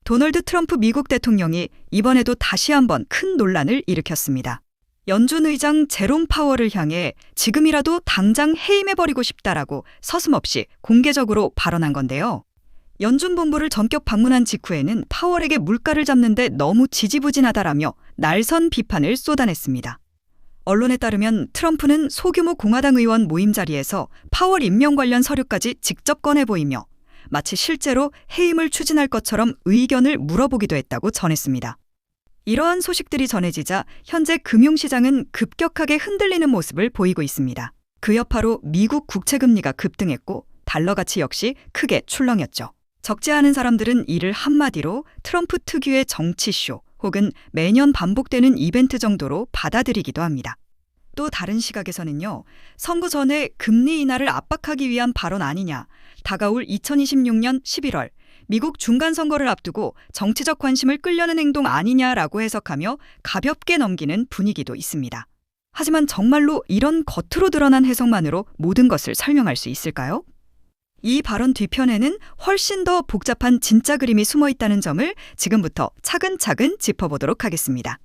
도널드 트럼프 미국 대통령이 이번에도 다시 한번 큰 논란을 일으켰습니다. 연준 의장 제롬 파월을 향해 지금이라도 당장 해임해버리고 싶다라고 서슴없이 공개적으로 발언한 건데요. 연준 본부를 전격 방문한 직후에는 파월에게 물가를 잡는데 너무 지지부진하다라며 날선 비판을 쏟아냈습니다. 언론에 따르면 트럼프는 소규모 공화당 의원 모임 자리에서 파월 임명 관련 서류까지 직접 꺼내 보이며 마치 실제로 해임을 추진할 것처럼 의견을 물어보기도 했다고 전했습니다. 이러한 소식들이 전해지자 현재 금융시장은 급격하게 흔들리는 모습을 보이고 있습니다. 그 여파로 미국 국채금리가 급등했고 달러 가치 역시 크게 출렁였죠. 적지 않은 사람들은 이를 한마디로 트럼프 특유의 정치쇼 혹은 매년 반복되는 이벤트 정도로 받아들이기도 합니다. 또 다른 시각에서는요, 선거 전에 금리 인하를 압박하기 위한 발언 아니냐, 다가올 2026년 11월 미국 중간선거를 앞두고 정치적 관심을 끌려는 행동 아니냐라고 해석하며 가볍게 넘기는 분위기도 있습니다. 하지만 정말로 이런 겉으로 드러난 해석만으로 모든 것을 설명할 수 있을까요? 이 발언 뒤편에는 훨씬 더 복잡한 진짜 그림이 숨어 있다는 점을 지금부터 차근차근 짚어보도록 하겠습니다.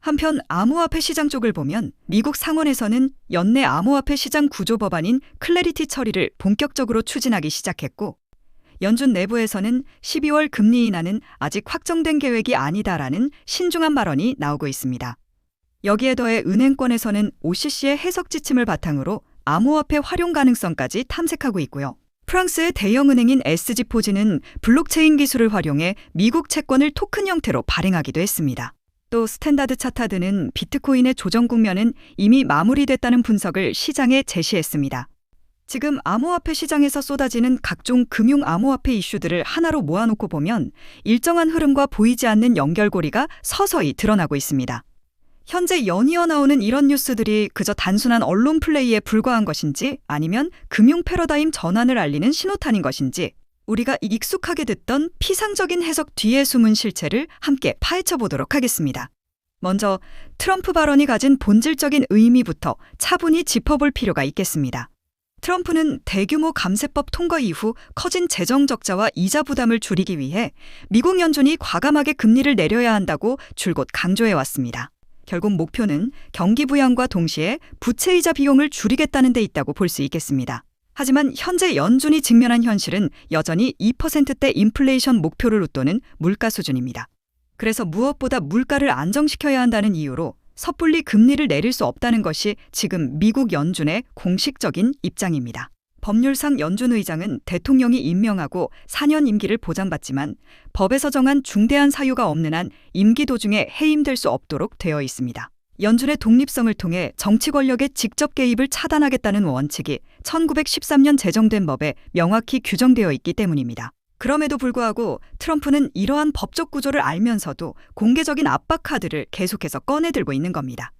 한편 암호화폐 시장 쪽을 보면 미국 상원에서는 연내 암호화폐 시장 구조 법안인 클래리티 처리를 본격적으로 추진하기 시작했고, 연준 내부에서는 12월 금리 인하는 아직 확정된 계획이 아니다라는 신중한 발언이 나오고 있습니다. 여기에 더해 은행권에서는 OCC의 해석 지침을 바탕으로 암호화폐 활용 가능성까지 탐색하고 있고요. 프랑스의 대형은행인 SG포지는 블록체인 기술을 활용해 미국 채권을 토큰 형태로 발행하기도 했습니다. 또 스탠다드 차타드는 비트코인의 조정 국면은 이미 마무리됐다는 분석을 시장에 제시했습니다. 지금 암호화폐 시장에서 쏟아지는 각종 금융 암호화폐 이슈들을 하나로 모아놓고 보면 일정한 흐름과 보이지 않는 연결고리가 서서히 드러나고 있습니다. 현재 연이어 나오는 이런 뉴스들이 그저 단순한 언론 플레이에 불과한 것인지 아니면 금융 패러다임 전환을 알리는 신호탄인 것인지 우리가 익숙하게 듣던 피상적인 해석 뒤에 숨은 실체를 함께 파헤쳐 보도록 하겠습니다. 먼저 트럼프 발언이 가진 본질적인 의미부터 차분히 짚어볼 필요가 있겠습니다. 트럼프는 대규모 감세법 통과 이후 커진 재정 적자와 이자 부담을 줄이기 위해 미국 연준이 과감하게 금리를 내려야 한다고 줄곧 강조해왔습니다. 결국 목표는 경기 부양과 동시에 부채이자 비용을 줄이겠다는 데 있다고 볼 수 있겠습니다. 하지만 현재 연준이 직면한 현실은 여전히 2%대 인플레이션 목표를 웃도는 물가 수준입니다. 그래서 무엇보다 물가를 안정시켜야 한다는 이유로 섣불리 금리를 내릴 수 없다는 것이 지금 미국 연준의 공식적인 입장입니다. 법률상 연준 의장은 대통령이 임명하고 4년 임기를 보장받지만 법에서 정한 중대한 사유가 없는 한 임기 도중에 해임될 수 없도록 되어 있습니다. 연준의 독립성을 통해 정치 권력의 직접 개입을 차단하겠다는 원칙이 1913년 제정된 법에 명확히 규정되어 있기 때문입니다. 그럼에도 불구하고 트럼프는 이러한 법적 구조를 알면서도 공개적인 압박 카드를 계속해서 꺼내들고 있는 겁니다.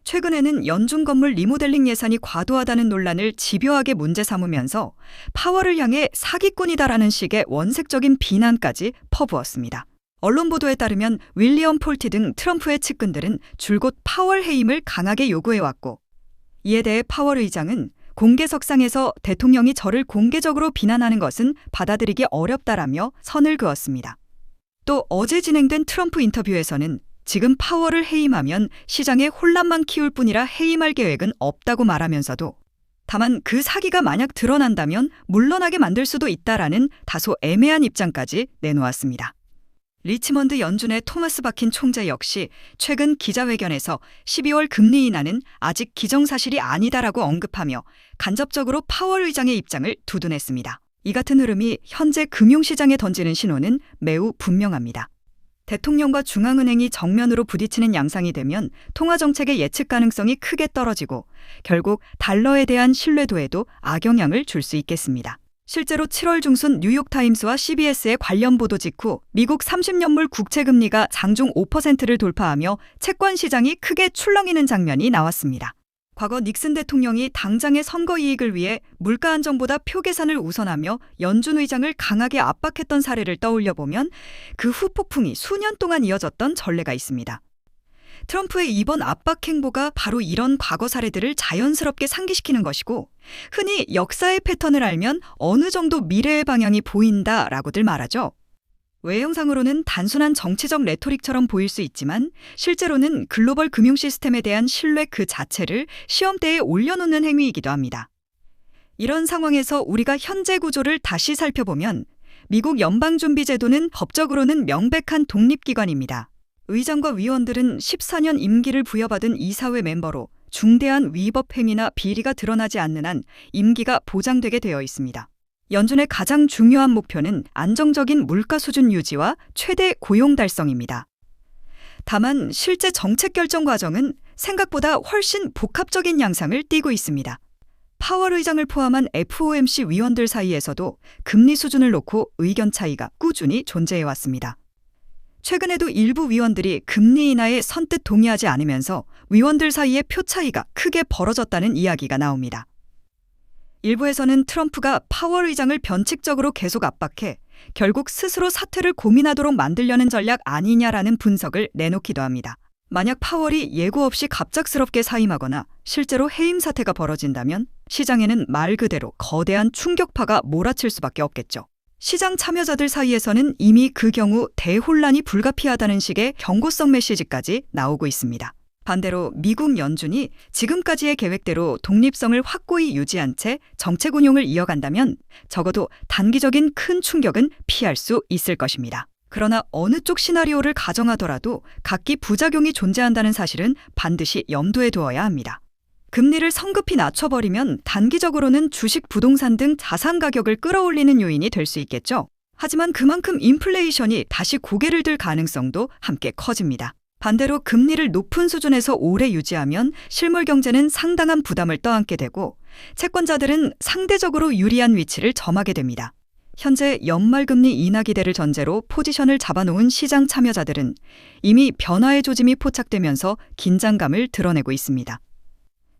최근에는 연준 건물 리모델링 예산이 과도하다는 논란을 집요하게 문제 삼으면서 파월을 향해 사기꾼이다라는 식의 원색적인 비난까지 퍼부었습니다. 언론 보도에 따르면 윌리엄 폴티 등 트럼프의 측근들은 줄곧 파월 해임을 강하게 요구해왔고, 이에 대해 파월 의장은 공개석상에서 대통령이 저를 공개적으로 비난하는 것은 받아들이기 어렵다라며 선을 그었습니다. 또 어제 진행된 트럼프 인터뷰에서는 지금 파월을 해임하면 시장에 혼란만 키울 뿐이라 해임할 계획은 없다고 말하면서도 다만 그 사기가 만약 드러난다면 물러나게 만들 수도 있다라는 다소 애매한 입장까지 내놓았습니다. 리치먼드 연준의 토마스 바킨 총재 역시 최근 기자회견에서 12월 금리 인하는 아직 기정사실이 아니다라고 언급하며 간접적으로 파월 의장의 입장을 두둔했습니다. 이 같은 흐름이 현재 금융시장에 던지는 신호는 매우 분명합니다. 대통령과 중앙은행이 정면으로 부딪히는 양상이 되면 통화정책의 예측 가능성이 크게 떨어지고 결국 달러에 대한 신뢰도에도 악영향을 줄 수 있겠습니다. 실제로 7월 중순 뉴욕타임스와 CBS의 관련 보도 직후 미국 30년물 국채금리가 장중 5%를 돌파하며 채권 시장이 크게 출렁이는 장면이 나왔습니다. 과거 닉슨 대통령이 당장의 선거 이익을 위해 물가 안정보다 표 계산을 우선하며 연준 의장을 강하게 압박했던 사례를 떠올려보면 그 후 폭풍이 수년 동안 이어졌던 전례가 있습니다. 트럼프의 이번 압박 행보가 바로 이런 과거 사례들을 자연스럽게 상기시키는 것이고, 흔히 역사의 패턴을 알면 어느 정도 미래의 방향이 보인다라고들 말하죠. 외형상으로는 단순한 정치적 레토릭처럼 보일 수 있지만 실제로는 글로벌 금융 시스템에 대한 신뢰 그 자체를 시험대에 올려놓는 행위이기도 합니다. 이런 상황에서 우리가 현재 구조를 다시 살펴보면 미국 연방준비제도는 법적으로는 명백한 독립기관입니다. 의장과 위원들은 14년 임기를 부여받은 이사회 멤버로 중대한 위법 행위나 비리가 드러나지 않는 한 임기가 보장되게 되어 있습니다. 연준의 가장 중요한 목표는 안정적인 물가 수준 유지와 최대 고용 달성입니다. 다만 실제 정책 결정 과정은 생각보다 훨씬 복합적인 양상을 띠고 있습니다. 파월 의장을 포함한 FOMC 위원들 사이에서도 금리 수준을 놓고 의견 차이가 꾸준히 존재해왔습니다. 최근에도 일부 위원들이 금리 인하에 선뜻 동의하지 않으면서 위원들 사이의 표 차이가 크게 벌어졌다는 이야기가 나옵니다. 일부에서는 트럼프가 파월 의장을 변칙적으로 계속 압박해 결국 스스로 사퇴를 고민하도록 만들려는 전략 아니냐라는 분석을 내놓기도 합니다. 만약 파월이 예고 없이 갑작스럽게 사임하거나 실제로 해임 사태가 벌어진다면 시장에는 말 그대로 거대한 충격파가 몰아칠 수밖에 없겠죠. 시장 참여자들 사이에서는 이미 그 경우 대혼란이 불가피하다는 식의 경고성 메시지까지 나오고 있습니다. 반대로 미국 연준이 지금까지의 계획대로 독립성을 확고히 유지한 채 정책 운용을 이어간다면 적어도 단기적인 큰 충격은 피할 수 있을 것입니다. 그러나 어느 쪽 시나리오를 가정하더라도 각기 부작용이 존재한다는 사실은 반드시 염두에 두어야 합니다. 금리를 성급히 낮춰버리면 단기적으로는 주식, 부동산 등 자산 가격을 끌어올리는 요인이 될 수 있겠죠. 하지만 그만큼 인플레이션이 다시 고개를 들 가능성도 함께 커집니다. 반대로 금리를 높은 수준에서 오래 유지하면 실물 경제는 상당한 부담을 떠안게 되고 채권자들은 상대적으로 유리한 위치를 점하게 됩니다. 현재 연말금리 인하 기대를 전제로 포지션을 잡아놓은 시장 참여자들은 이미 변화의 조짐이 포착되면서 긴장감을 드러내고 있습니다.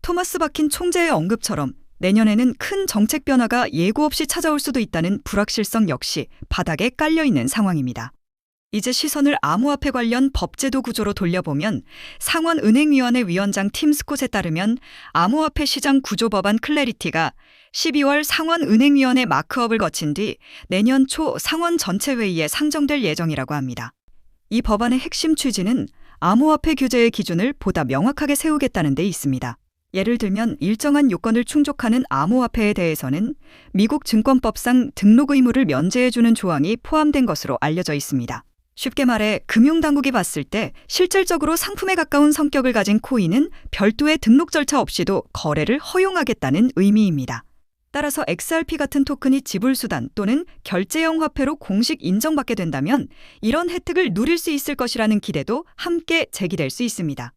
토마스 바킨 총재의 언급처럼 내년에는 큰 정책 변화가 예고 없이 찾아올 수도 있다는 불확실성 역시 바닥에 깔려있는 상황입니다. 이제 시선을 암호화폐 관련 법제도 구조로 돌려보면 상원은행위원회 위원장 팀 스콧에 따르면 암호화폐 시장 구조 법안 클래리티가 12월 상원은행위원회 마크업을 거친 뒤 내년 초 상원 전체 회의에 상정될 예정이라고 합니다. 이 법안의 핵심 취지는 암호화폐 규제의 기준을 보다 명확하게 세우겠다는 데 있습니다. 예를 들면 일정한 요건을 충족하는 암호화폐에 대해서는 미국 증권법상 등록 의무를 면제해주는 조항이 포함된 것으로 알려져 있습니다. 쉽게 말해 금융당국이 봤을 때 실질적으로 상품에 가까운 성격을 가진 코인은 별도의 등록 절차 없이도 거래를 허용하겠다는 의미입니다. 따라서 XRP 같은 토큰이 지불수단 또는 결제형 화폐로 공식 인정받게 된다면 이런 혜택을 누릴 수 있을 것이라는 기대도 함께 제기될 수 있습니다.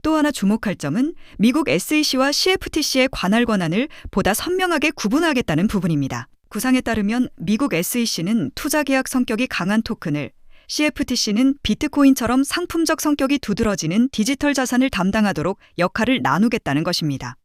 또 하나 주목할 점은 미국 SEC와 CFTC의 관할 권한을 보다 선명하게 구분하겠다는 부분입니다. 구상에 따르면 미국 SEC는 투자 계약 성격이 강한 토큰을, CFTC는 비트코인처럼 상품적 성격이 두드러지는 디지털 자산을 담당하도록 역할을 나누겠다는 것입니다.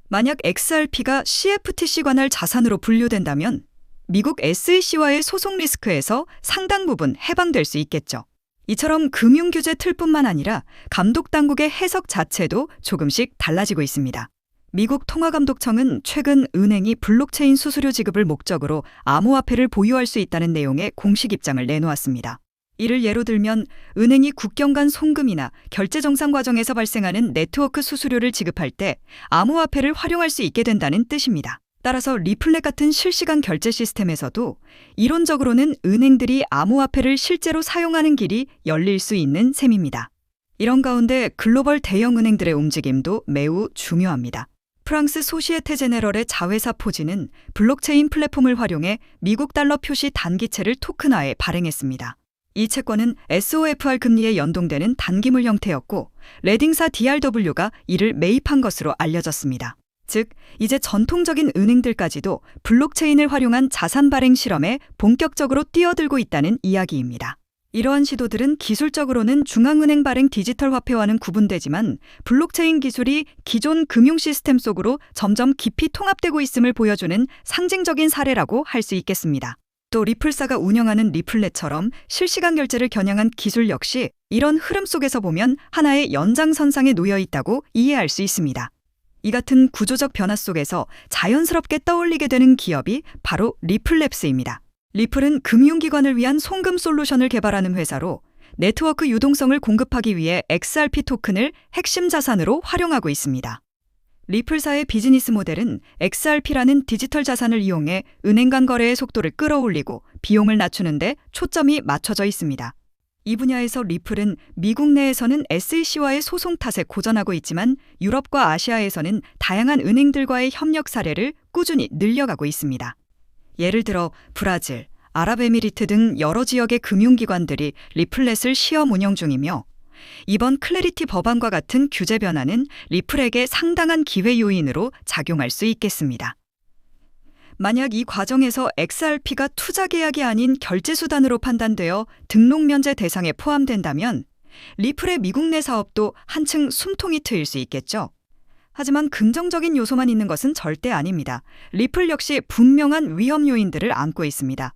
만약 XRP가 CFTC 관할 자산으로 분류된다면 미국 SEC와의 소송 리스크에서 상당 부분 해방될 수 있겠죠. 이처럼 금융규제 틀뿐만 아니라 감독당국의 해석 자체도 조금씩 달라지고 있습니다. 미국 통화감독청은 최근 은행이 블록체인 수수료 지급을 목적으로 암호화폐를 보유할 수 있다는 내용의 공식 입장을 내놓았습니다. 이를 예로 들면 은행이 국경 간 송금이나 결제 정상 과정에서 발생하는 네트워크 수수료를 지급할 때 암호화폐를 활용할 수 있게 된다는 뜻입니다. 따라서 리플렛 같은 실시간 결제 시스템에서도 이론적으로는 은행들이 암호화폐를 실제로 사용하는 길이 열릴 수 있는 셈입니다. 이런 가운데 글로벌 대형 은행들의 움직임도 매우 중요합니다. 프랑스 소시에테 제네럴의 자회사 포지는 블록체인 플랫폼을 활용해 미국 달러 표시 단기채를 토큰화해 발행했습니다. 이 채권은 SOFR 금리에 연동되는 단기물 형태였고 레딩사 DRW가 이를 매입한 것으로 알려졌습니다. 즉, 이제 전통적인 은행들까지도 블록체인을 활용한 자산 발행 실험에 본격적으로 뛰어들고 있다는 이야기입니다. 이러한 시도들은 기술적으로는 중앙은행 발행 디지털 화폐와는 구분되지만 블록체인 기술이 기존 금융 시스템 속으로 점점 깊이 통합되고 있음을 보여주는 상징적인 사례라고 할 수 있겠습니다. 또 리플사가 운영하는 리플렛처럼 실시간 결제를 겨냥한 기술 역시 이런 흐름 속에서 보면 하나의 연장선상에 놓여 있다고 이해할 수 있습니다. 이 같은 구조적 변화 속에서 자연스럽게 떠올리게 되는 기업이 바로 리플랩스입니다. 리플은 금융기관을 위한 송금 솔루션을 개발하는 회사로 네트워크 유동성을 공급하기 위해 XRP 토큰을 핵심 자산으로 활용하고 있습니다. 리플사의 비즈니스 모델은 XRP라는 디지털 자산을 이용해 은행 간 거래의 속도를 끌어올리고 비용을 낮추는 데 초점이 맞춰져 있습니다. 이 분야에서 리플은 미국 내에서는 SEC와의 소송 탓에 고전하고 있지만 유럽과 아시아에서는 다양한 은행들과의 협력 사례를 꾸준히 늘려가고 있습니다. 예를 들어 브라질, 아랍에미리트 등 여러 지역의 금융기관들이 리플렛을 시험 운영 중이며 이번 클래리티 법안과 같은 규제 변화는 리플에게 상당한 기회 요인으로 작용할 수 있겠습니다. 만약 이 과정에서 XRP가 투자 계약이 아닌 결제 수단으로 판단되어 등록 면제 대상에 포함된다면 리플의 미국 내 사업도 한층 숨통이 트일 수 있겠죠. 하지만 긍정적인 요소만 있는 것은 절대 아닙니다. 리플 역시 분명한 위험 요인들을 안고 있습니다.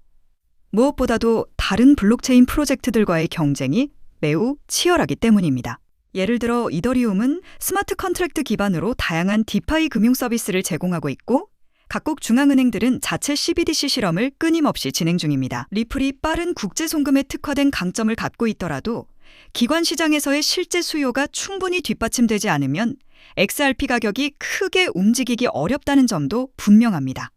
무엇보다도 다른 블록체인 프로젝트들과의 경쟁이 매우 치열하기 때문입니다. 예를 들어 이더리움은 스마트 컨트랙트 기반으로 다양한 디파이 금융 서비스를 제공하고 있고 각국 중앙은행들은 자체 CBDC 실험을 끊임없이 진행 중입니다. 리플이 빠른 국제 송금에 특화된 강점을 갖고 있더라도 기관 시장에서의 실제 수요가 충분히 뒷받침되지 않으면 XRP 가격이 크게 움직이기 어렵다는 점도 분명합니다.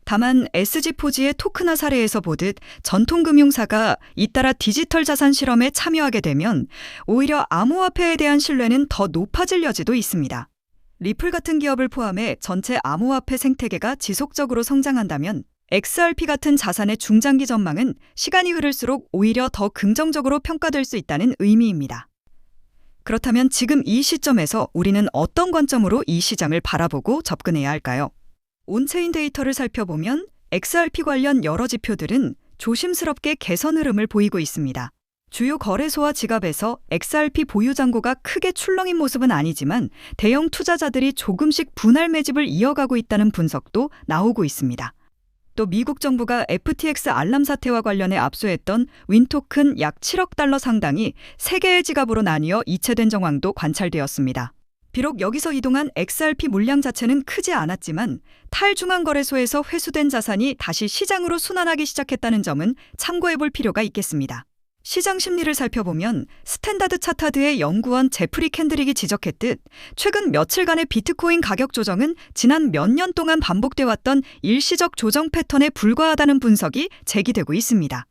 다만 SG포지의 토큰화 사례에서 보듯 전통금융사가 잇따라 디지털 자산 실험에 참여하게 되면 오히려 암호화폐에 대한 신뢰는 더 높아질 여지도 있습니다. 리플 같은 기업을 포함해 전체 암호화폐 생태계가 지속적으로 성장한다면 XRP 같은 자산의 중장기 전망은 시간이 흐를수록 오히려 더 긍정적으로 평가될 수 있다는 의미입니다. 그렇다면 지금 이 시점에서 우리는 어떤 관점으로 이 시장을 바라보고 접근해야 할까요? 온체인 데이터를 살펴보면 XRP 관련 여러 지표들은 조심스럽게 개선 흐름을 보이고 있습니다. 주요 거래소와 지갑에서 XRP 보유 잔고가 크게 출렁인 모습은 아니지만 대형 투자자들이 조금씩 분할 매집을 이어가고 있다는 분석도 나오고 있습니다. 또 미국 정부가 FTX 알람 사태와 관련해 압수했던 윈토큰 약 7억 달러 상당이 3개의 지갑으로 나뉘어 이체된 정황도 관찰되었습니다. 비록 여기서 이동한 XRP 물량 자체는 크지 않았지만 탈중앙거래소에서 회수된 자산이 다시 시장으로 순환하기 시작했다는 점은 참고해 볼 필요가 있겠습니다. 시장 심리를 살펴보면 스탠다드 차타드의 연구원 제프리 캔드릭이 지적했듯 최근 며칠간의 비트코인 가격 조정은 지난 몇 년 동안 반복돼 왔던 일시적 조정 패턴에 불과하다는 분석이 제기되고 있습니다.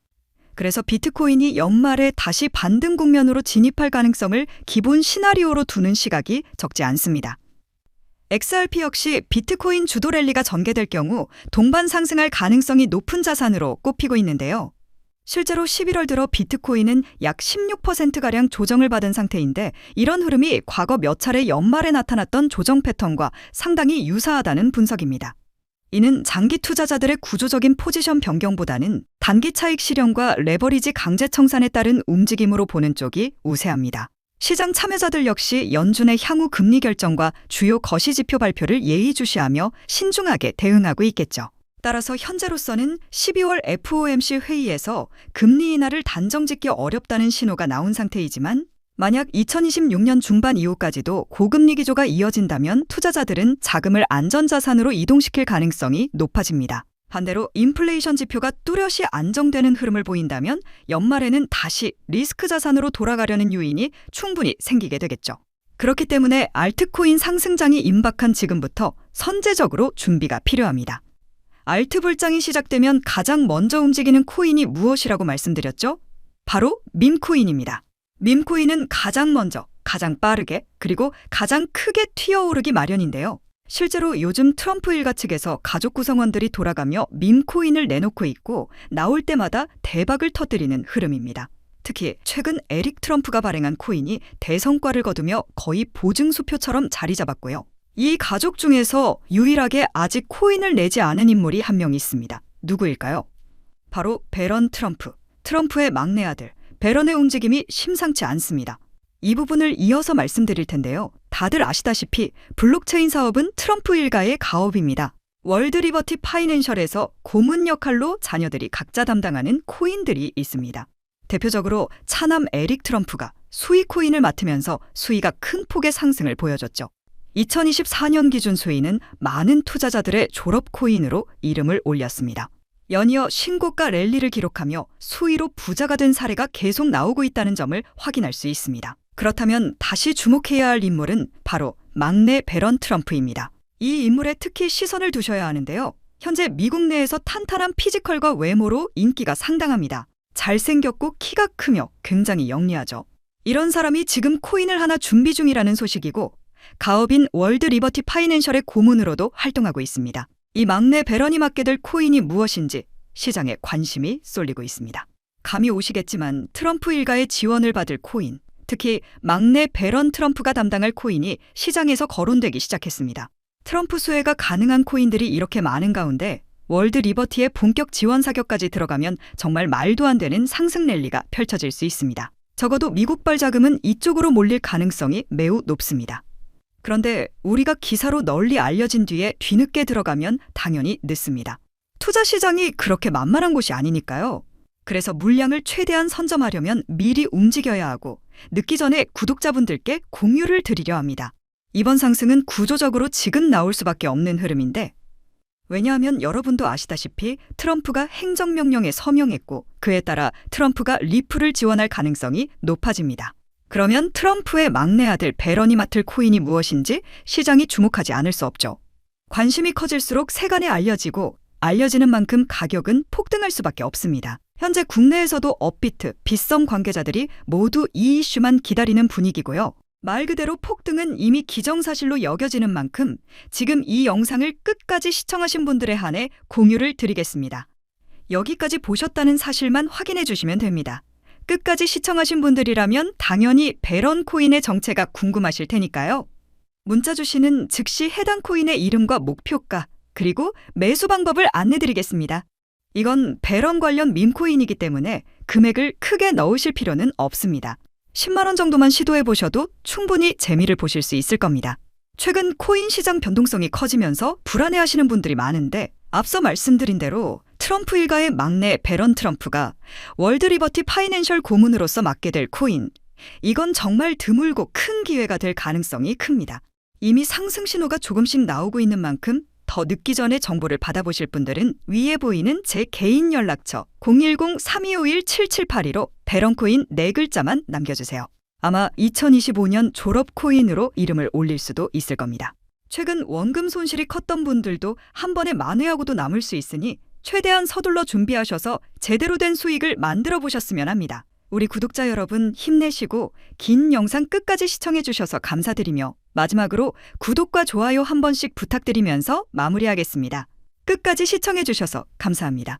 그래서 비트코인이 연말에 다시 반등 국면으로 진입할 가능성을 기본 시나리오로 두는 시각이 적지 않습니다. XRP 역시 비트코인 주도 랠리가 전개될 경우 동반 상승할 가능성이 높은 자산으로 꼽히고 있는데요. 실제로 11월 들어 비트코인은 약 16%가량 조정을 받은 상태인데 이런 흐름이 과거 몇 차례 연말에 나타났던 조정 패턴과 상당히 유사하다는 분석입니다. 이는 장기 투자자들의 구조적인 포지션 변경보다는 단기 차익 실현과 레버리지 강제 청산에 따른 움직임으로 보는 쪽이 우세합니다. 시장 참여자들 역시 연준의 향후 금리 결정과 주요 거시지표 발표를 예의주시하며 신중하게 대응하고 있겠죠. 따라서 현재로서는 12월 FOMC 회의에서 금리 인하를 단정짓기 어렵다는 신호가 나온 상태이지만 만약 2026년 중반 이후까지도 고금리 기조가 이어진다면 투자자들은 자금을 안전자산으로 이동시킬 가능성이 높아집니다. 반대로 인플레이션 지표가 뚜렷이 안정되는 흐름을 보인다면 연말에는 다시 리스크 자산으로 돌아가려는 요인이 충분히 생기게 되겠죠. 그렇기 때문에 알트코인 상승장이 임박한 지금부터 선제적으로 준비가 필요합니다. 알트 불장이 시작되면 가장 먼저 움직이는 코인이 무엇이라고 말씀드렸죠? 바로 밈코인입니다. 밈코인은 가장 먼저, 가장 빠르게, 그리고 가장 크게 튀어오르기 마련인데요. 실제로 요즘 트럼프 일가 측에서 가족 구성원들이 돌아가며 밈코인을 내놓고 있고 나올 때마다 대박을 터뜨리는 흐름입니다. 특히 최근 에릭 트럼프가 발행한 코인이 대성과를 거두며 거의 보증수표처럼 자리 잡았고요. 이 가족 중에서 유일하게 아직 코인을 내지 않은 인물이 한 명 있습니다. 누구일까요? 바로 배런 트럼프, 트럼프의 막내 아들. 배런의 움직임이 심상치 않습니다. 이 부분을 이어서 말씀드릴 텐데요. 다들 아시다시피 블록체인 사업은 트럼프 일가의 가업입니다. 월드 리버티 파이낸셜에서 고문 역할로 자녀들이 각자 담당하는 코인들이 있습니다. 대표적으로 차남 에릭 트럼프가 수익 코인을 맡으면서 수익가 큰 폭의 상승을 보여줬죠. 2024년 기준 수익은 많은 투자자들의 졸업 코인으로 이름을 올렸습니다. 연이어 신고가 랠리를 기록하며 수위로 부자가 된 사례가 계속 나오고 있다는 점을 확인할 수 있습니다. 그렇다면 다시 주목해야 할 인물은 바로 막내 배런 트럼프입니다. 이 인물에 특히 시선을 두셔야 하는데요. 현재 미국 내에서 탄탄한 피지컬과 외모로 인기가 상당합니다. 잘생겼고 키가 크며 굉장히 영리하죠. 이런 사람이 지금 코인을 하나 준비 중이라는 소식이고 가업인 월드 리버티 파이낸셜의 고문으로도 활동하고 있습니다. 이 막내 배런이 맡게 될 코인이 무엇인지 시장에 관심이 쏠리고 있습니다. 감이 오시겠지만 트럼프 일가의 지원을 받을 코인, 특히 막내 배런 트럼프가 담당할 코인이 시장에서 거론되기 시작했습니다. 트럼프 수혜가 가능한 코인들이 이렇게 많은 가운데 월드 리버티의 본격 지원 사격까지 들어가면 정말 말도 안 되는 상승 랠리가 펼쳐질 수 있습니다. 적어도 미국발 자금은 이쪽으로 몰릴 가능성이 매우 높습니다. 그런데 우리가 기사로 널리 알려진 뒤에 뒤늦게 들어가면 당연히 늦습니다. 투자 시장이 그렇게 만만한 곳이 아니니까요. 그래서 물량을 최대한 선점하려면 미리 움직여야 하고 늦기 전에 구독자분들께 공유를 드리려 합니다. 이번 상승은 구조적으로 지금 나올 수밖에 없는 흐름인데 왜냐하면 여러분도 아시다시피 트럼프가 행정명령에 서명했고 그에 따라 트럼프가 리플을 지원할 가능성이 높아집니다. 그러면 트럼프의 막내 아들 배런이 맡을 코인이 무엇인지 시장이 주목하지 않을 수 없죠. 관심이 커질수록 세간에 알려지는 만큼 가격은 폭등할 수밖에 없습니다. 현재 국내에서도 업비트, 빗썸 관계자들이 모두 이 이슈만 기다리는 분위기고요. 말 그대로 폭등은 이미 기정사실로 여겨지는 만큼 지금 이 영상을 끝까지 시청하신 분들에 한해 공유를 드리겠습니다. 여기까지 보셨다는 사실만 확인해 주시면 됩니다. 끝까지 시청하신 분들이라면 당연히 배런 코인의 정체가 궁금하실 테니까요. 문자 주시는 즉시 해당 코인의 이름과 목표가 그리고 매수 방법을 안내드리겠습니다. 이건 배런 관련 밈코인이기 때문에 금액을 크게 넣으실 필요는 없습니다. 10만 원 정도만 시도해 보셔도 충분히 재미를 보실 수 있을 겁니다. 최근 코인 시장 변동성이 커지면서 불안해하시는 분들이 많은데 앞서 말씀드린 대로 트럼프 일가의 막내 배런 트럼프가 월드 리버티 파이낸셜 고문으로서 맡게 될 코인, 이건 정말 드물고 큰 기회가 될 가능성이 큽니다. 이미 상승 신호가 조금씩 나오고 있는 만큼 더 늦기 전에 정보를 받아보실 분들은 위에 보이는 제 개인 연락처 010-3251-7782로 배런코인 4글자만 남겨주세요. 아마 2025년 졸업 코인으로 이름을 올릴 수도 있을 겁니다. 최근 원금 손실이 컸던 분들도 한 번에 만회하고도 남을 수 있으니 최대한 서둘러 준비하셔서 제대로 된 수익을 만들어 보셨으면 합니다. 우리 구독자 여러분 힘내시고 긴 영상 끝까지 시청해 주셔서 감사드리며 마지막으로 구독과 좋아요 한 번씩 부탁드리면서 마무리하겠습니다. 끝까지 시청해 주셔서 감사합니다.